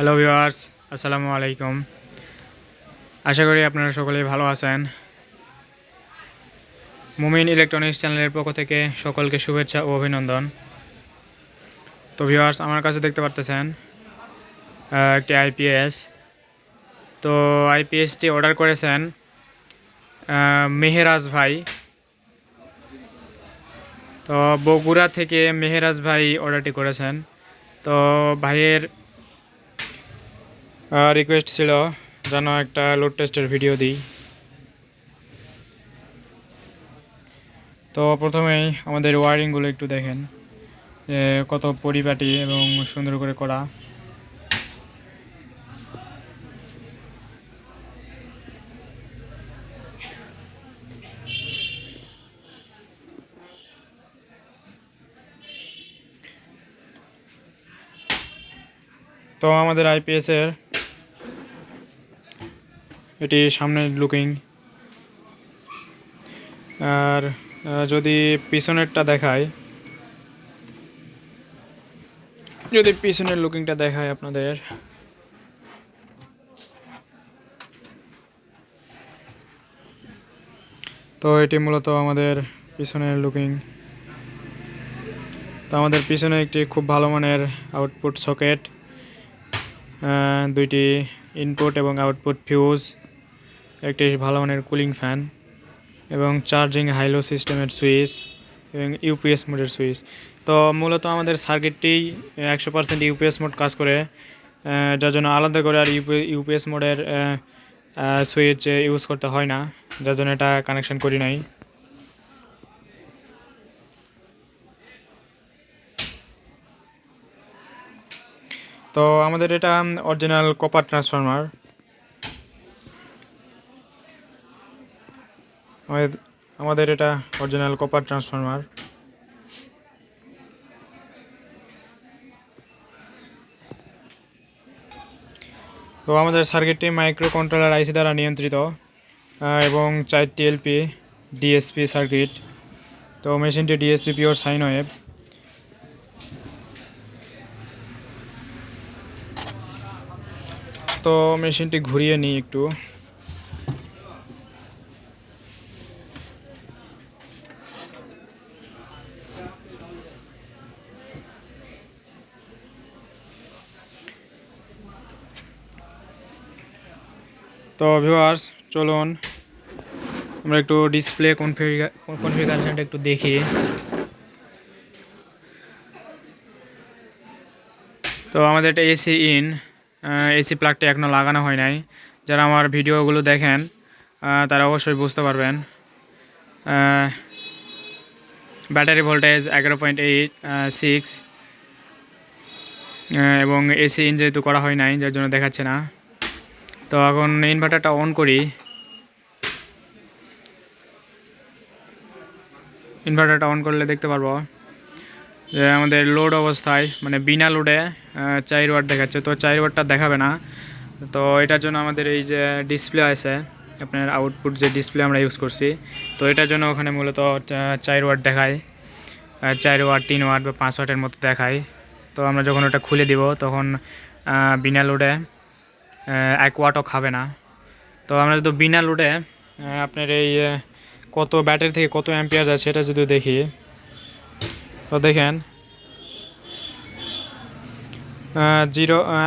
Hello viewers, আসসালামু আলাইকুম। আশা করি আপনারা সকলেই ভালো আছেন। মুমিন ইলেকট্রনিক্স চ্যানেলের পক্ষ থেকে সকলকে শুভেচ্ছা ও অভিনন্দন। তো ভিউয়ার্স, আমার কাছে দেখতে পারতেছেন একটি আইপিএস। তো আইপিএসটি অর্ডার করেছেন মেহেরাজ ভাই। তো বগুড়া থেকে মেহেরাজ ভাই অর্ডারটি করেছেন। তো ভাইয়ের রিকোয়েস্ট ছিল যেন একটা লোড টেস্টের ভিডিও দিই। তো প্রথমেই আমাদের ওয়ারিংগুলো একটু দেখেন যে কত পরিপাটি এবং সুন্দর করে করা। তো আমাদের আইপিএসের এটি সামনের লুকিং। আর যদি পিছনেরটা দেখায়, যদি পিছনের লুকিংটা দেখায় আপনাদের, তো এটি মূলত আমাদের পিছনের লুকিং। তো আমাদের পিছনে একটি খুব ভালো মানের আউটপুট সকেট, দুইটি ইনপুট এবং আউটপুট ফিউজ, একটি ভালো মানের কুলিং ফ্যান এবং চার্জিং হাইলো সিস্টেমের সুইচ এবং ইউপিএস মোডের সুইচ। তো মূলত আমাদের সার্কিটটি 100% ইউপিএস মোড কাজ করে, যার জন্য আলাদা করে আর ইউপিএস মোডের সুইচ ইউজ করতে হয় না, যার জন্য এটা কানেকশন করি নাই। তো আমাদের এটা অরিজিনাল কপার ট্রান্সফরমার। আমাদের এটা অরিজিনাল কপার ট্রান্সফরমার। তো আমাদের সার্কিটটি মাইক্রো কন্ট্রোলার আইসি দ্বারা নিয়ন্ত্রিত এবং 4টি এলপি ডিএসপি সার্কিট। তো মেশিনটি ডিএসপি পিওর সাইন ওয়েভ। তো মেশিনটি ঘুরিয়ে নিই একটু। তো ভিউয়ার্স, চলুন আমরা একটু ডিসপ্লে কনফিগারেশনটা একটু দেখি। তো আমাদের এটা এসি ইন, এসি প্লাগটা এখনও লাগানো হয় নাই। যারা আমার ভিডিওগুলো দেখেন তারা অবশ্যই বুঝতে পারবেন। ব্যাটারি ভোল্টেজ 11.86 এবং এসি ইন যেহেতু করা হয় নাই, যার জন্য দেখাচ্ছে না। তো এখন ইনভার্টারটা অন করি। ইনভার্টারটা অন করলে দেখতে পারবো যে আমাদের লোড অবস্থায়, মানে বিনা লোডে 4 ওয়াট দেখাচ্ছে। তো 4 ওয়াটটা দেখাবে না। তো এটার জন্য আমাদের এই যে ডিসপ্লে আছে, আপনার আউটপুট যে ডিসপ্লে আমরা ইউজ করছি, তো এটার জন্য ওখানে মূলত 4 ওয়াট দেখায়। 4 ওয়াট, 3 ওয়াট বা 5 ওয়াটের মতো দেখায়। তো আমরা যখন ওটা খুলে দিব তখন বিনা লোডে 1 ওয়াটও খাবে না। তো আমরা যদি বিনা লোডে আপনার এই কত ব্যাটারি থেকে কত অ্যাম্পিয়ার আছে সেটা যদি দেখি, তো দেখেন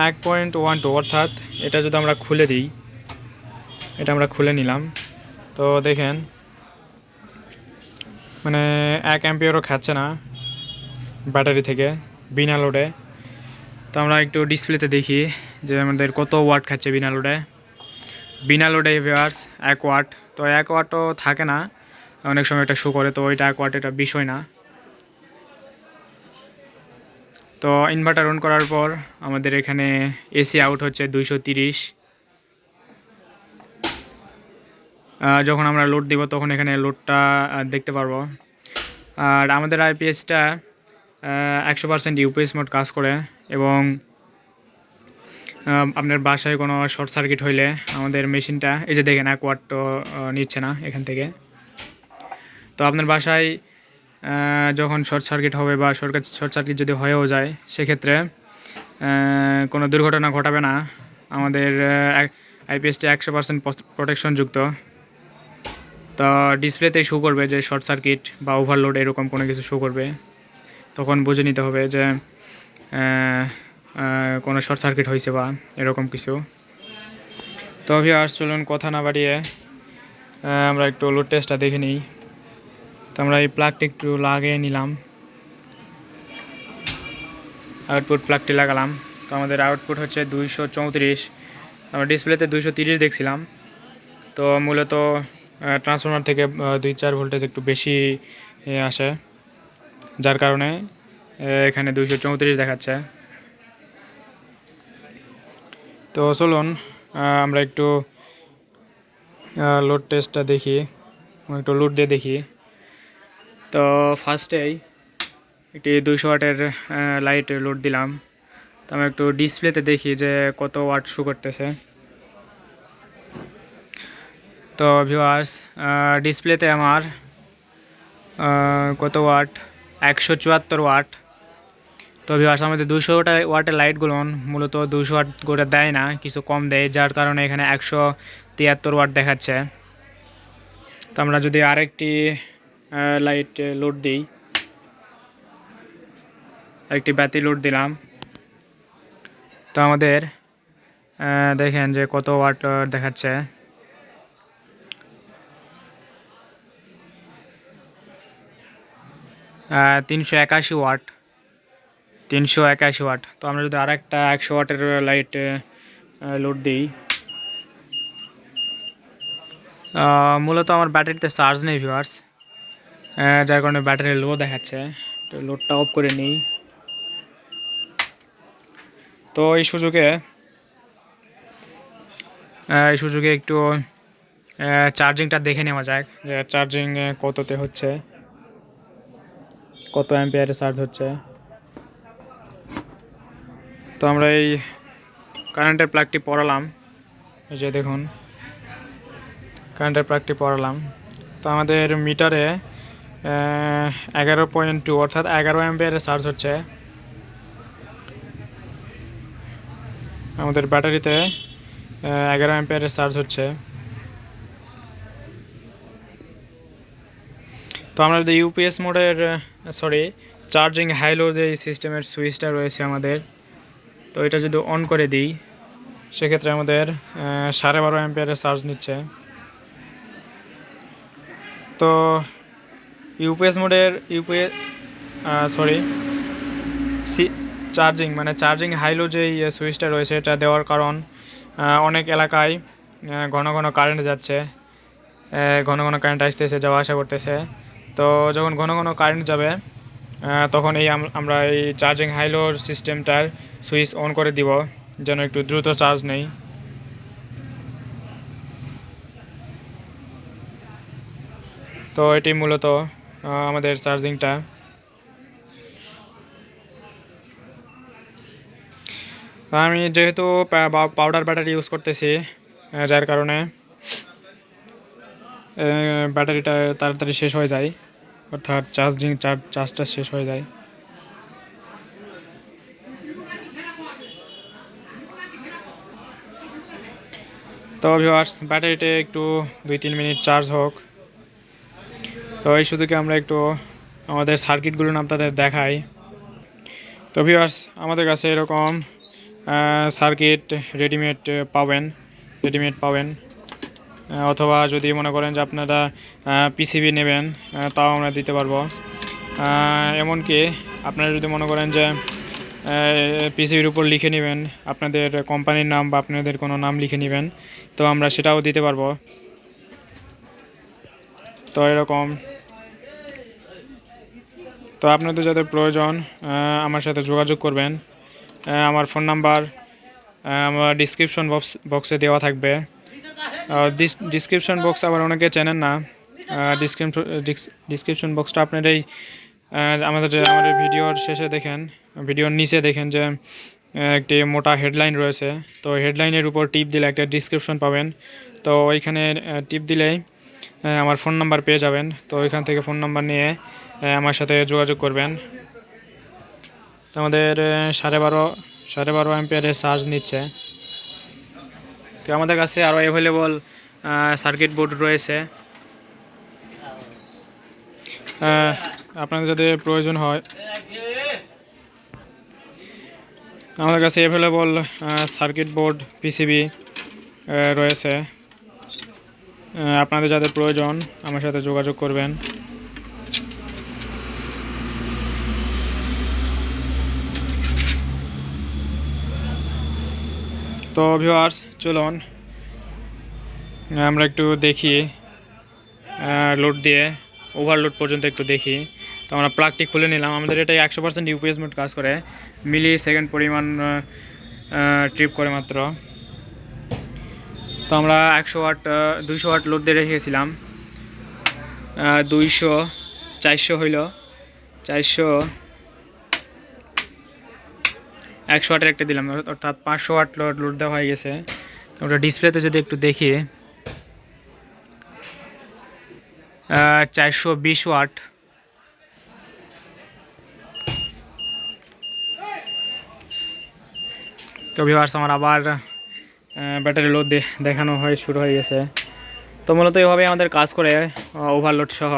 1.12, অর্থাৎ এটা যদি আমরা খুলে দিই, এটা আমরা খুলে নিলাম, তো দেখেন মানে 1 অ্যাম্পিয়ারও খাচ্ছে না ব্যাটারি থেকে বিনা লোডে। তো আমরা একটু ডিসপ্লেতে দেখি যে আমাদের কত ওয়াট খাচ্ছে বিনা লোডে। বিনা লোডে ভিউয়ার্স 1 ওয়াট। তো 1 ওয়াটও থাকে না, অনেক সময় এটা শো করে। তো ওইটা 1 ওয়াট, এটা বিষয় না। তো ইনভার্টার অন করার পর আমাদের এখানে এসি আউট হচ্ছে 230। যখন আমরা লোড দিব তখন এখানে লোডটা দেখতে পারবো। আর আমাদের আইপিএসটা 100% ইউপিএস মোড কাজ করে এবং আপনার বাসায় কোনো শর্ট সার্কিট হইলে আমাদের মেশিনটা, এই যে দেখেন 1 ওয়াট তো নিচ্ছে না এখান থেকে। তো আপনার বাসায় যখন শর্ট সার্কিট হবে বা শর্ট সার্কিট যদি হয়েও যায়, সেক্ষেত্রে কোনো দুর্ঘটনা ঘটাবে না। আমাদের আইপিএসটি 100% প্রোটেকশনযুক্ত। তো ডিসপ্লেতেই শো করবে যে শর্ট সার্কিট বা ওভারলোড এরকম কোনো কিছু শো করবে, তখন বুঝে নিতে হবে যে কোনো শর্ট সার্কিট হয়েছে বা এরকম কিছু। তো ভিউয়ার্স চলুন কথা না বাড়িয়ে আমরা একটু লোড টেস্টটা দেখে নিই। তো আমরা এই প্লাগটি একটু লাগিয়ে নিলাম, আউটপুট প্লাগটি লাগালাম। তো আমাদের আউটপুট হচ্ছে 234। আমরা ডিসপ্লেতে 230 দেখছিলাম। তো মূলত ট্রান্সফরমার থেকে 2-4 ভোল্টেজ একটু বেশি আসে, যার কারণে এখানে 234 দেখাচ্ছে। তো চলুন আমরা একটু লোড টেস্টটা দেখি, একটু লোড দিয়ে দেখি। তো ফার্স্টেই একটি 200 ওয়াটের লাইট লোড দিলাম। তো আমি একটু ডিসপ্লেতে দেখি যে কত ওয়াট শো করতেছে। তো ভিউয়ার্স ডিসপ্লেতে আমার কত ওয়াট, 174 ওয়াট। তো ভিউয়ার্স আমাদের 200 ওয়াটের লাইটগুলো মূলত 200 ওয়াট করে দেয় না, কিছু কম দেয়, যার কারণে এখানে 173 ওয়াট দেখাচ্ছে। তো আমরা যদি আরেকটি লাইট লোড দিই, একটি বাতি লোড দিলাম, তো আমাদের দেখেন যে কত ওয়াট দেখাচ্ছে। আহ 381 ওয়াট, 381 ওয়াট। তো আমরা যদি আরেকটা 100 ওয়াটের লাইট লোড দিই, মূলত আমার ব্যাটারিতে চার্জ নেই ভিউয়ার্স, যার কারণে ব্যাটারি লো দেখাচ্ছে। তো লোডটা অফ করে নিই। তো এই সুযোগে একটু চার্জিংটা দেখে নেওয়া যাক যে চার্জিং কততে হচ্ছে, কত অ্যাম্পিয়ারে চার্জ হচ্ছে। তো আমরা এই কারেন্টের প্লাগটি পরালাম, এই যে দেখুন কারেন্টের প্লাগটি পরালাম। তো আমাদের মিটারে 11.2 অর্থাৎ 11 অ্যাম্পিয়ারে চার্জ হচ্ছে। আমাদের ব্যাটারিতে 11 অ্যাম্পিয়ারে চার্জ হচ্ছে। তো আমরা যদি ইউপিএস মোডের চার্জিং হাইলো যে সিস্টেমের সুইচটা রয়েছে আমাদের, তো এটা যদি অন করে দিই, সেক্ষেত্রে আমাদের 12.5 অ্যাম্পিয়ারের চার্জ নিচ্ছে। তো ইউপিএস মোডের চার্জিং হাইলো যে সুইচটা রয়েছে, এটা দেওয়ার কারণ অনেক এলাকায় ঘন ঘন কারেন্ট যাচ্ছে, ঘন ঘন কারেন্ট আসতেছে, যাওয়া আসা করতেছে। তো যখন ঘন ঘন কারেন্ট যাবে, তখন আমরা এই চার্জিং হাইলোর সিস্টেমটার সুইচ অন করে দিব, যেন একটু দ্রুত চার্জ নেই। তো এটি মূলত আমাদের চার্জিংটা। আমি যেহেতু পাউডার ব্যাটারি ইউজ করতেছি, যার কারণে ব্যাটারিটা তাড়াতাড়ি শেষ হয়ে যায়, অর্থাৎ চার্জটা শেষ হয়ে যায়। তো ভিউয়ার্স ব্যাটারিতে একটু 2-3 মিনিট চার্জ হোক। তো এই শুধুকে আমরা একটু আমাদের সার্কিটগুলো আপনাদের দেখাই। তো ভিউয়ার্স আমাদের কাছে এরকম সার্কিট রেডিমেড পাবেন, অথবা যদি মনে করেন যে আপনারা পিসিবি নেবেন, তাও আমরা দিতে পারবো। এমনকি আপনারা যদি মনে করেন যে পিসিবির উপর লিখে নেবেন আপনাদের কোম্পানির নাম বা আপনাদের কোনো নাম লিখে নেবেন, তো আমরা সেটাও দিতে পারবো। তো এরকম, তো আপনাদের যাদের প্রয়োজন আমার সাথে যোগাযোগ করবেন। আমার ফোন নাম্বার আমার ডিসক্রিপশন বক্সে দেওয়া থাকবে। ডিসক্রিপশন বক্স আবার অনেকে চেনেন না। ডিসক্রিপশন বক্সটা আপনারাই আমাদের ভিডিওর শেষে দেখেন, ভিডিওর নিচে দেখেন যে একটি মোটা হেডলাইন রয়েছে। তো হেডলাইনের উপর টিপ দিলে একটা ডিসক্রিপশন পাবেন। তো ওইখানে টিপ দিলেই আমার ফোন নাম্বার পেয়ে যাবেন। তো ওইখান থেকে ফোন নাম্বার নিয়ে আমার সাথে যোগাযোগ করবেন। তো আমাদের 12.5 অ্যাম্পিয়ারের চার্জ নিচ্ছে। তো আমাদের কাছে আরও অ্যাভেলেবল সার্কিট বোর্ড রয়েছে। আপনাদের যদি প্রয়োজন হয় আমাদের কাছে অ্যাভেলেবল সার্কিট বোর্ড পিসিবি রয়েছে। আপনাদের যাদের প্রয়োজন আমার সাথে যোগাযোগ করবেন। তো ভিউয়ার্স চলুন আমরা একটু দেখি লোড দিয়ে ওভারলোড পর্যন্ত একটু দেখি। তো আমরা প্লাগটি খুলে নিলাম। আমাদের এটা 100% ইউপিএস মোড কাজ করে, মিলি সেকেন্ড পরিমাণ ট্রিপ করে মাত্র। তো আমরা 100 ওয়াট 200 ওয়াট লোড দিয়ে রেখেছিলাম। 200 400 হইল 400 100 ওয়াটের একটা দিলাম, অর্থাৎ 500 ওয়াট লোড দেওয়া হয়ে গেছে। তো আমরা ডিসপ্লেতে যদি একটু দেখি 420 ওয়াট। তো ভিউয়ার্স আমার আবার ব্যাটারি লোড দেখানো শুরু হয়ে গেছে। তো মূলত এভাবে আমাদের কাজ করে ওভারলোড সহ।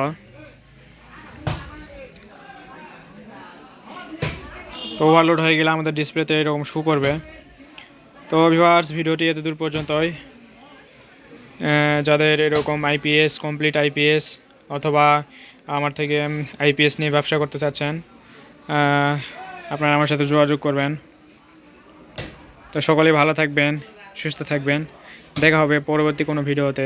তো ওভারলোড হয়ে গেলে আমাদের ডিসপ্লেতে এরকম শো করবে। তো ভিউয়ার্স ভিডিওটি এত দূর পর্যন্তই। যাদের এরকম আইপিএস কমপ্লিট আইপিএস অথবা আমার থেকে আইপিএস নিয়ে ব্যবসা করতে চাচ্ছেন আপনারা আমার সাথে যোগাযোগ করবেন। তো সকলেই ভালো থাকবেন, সুস্থ থাকবেন। দেখা হবে পরবর্তী কোনো ভিডিওতে।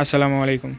আসসালামু আলাইকুম।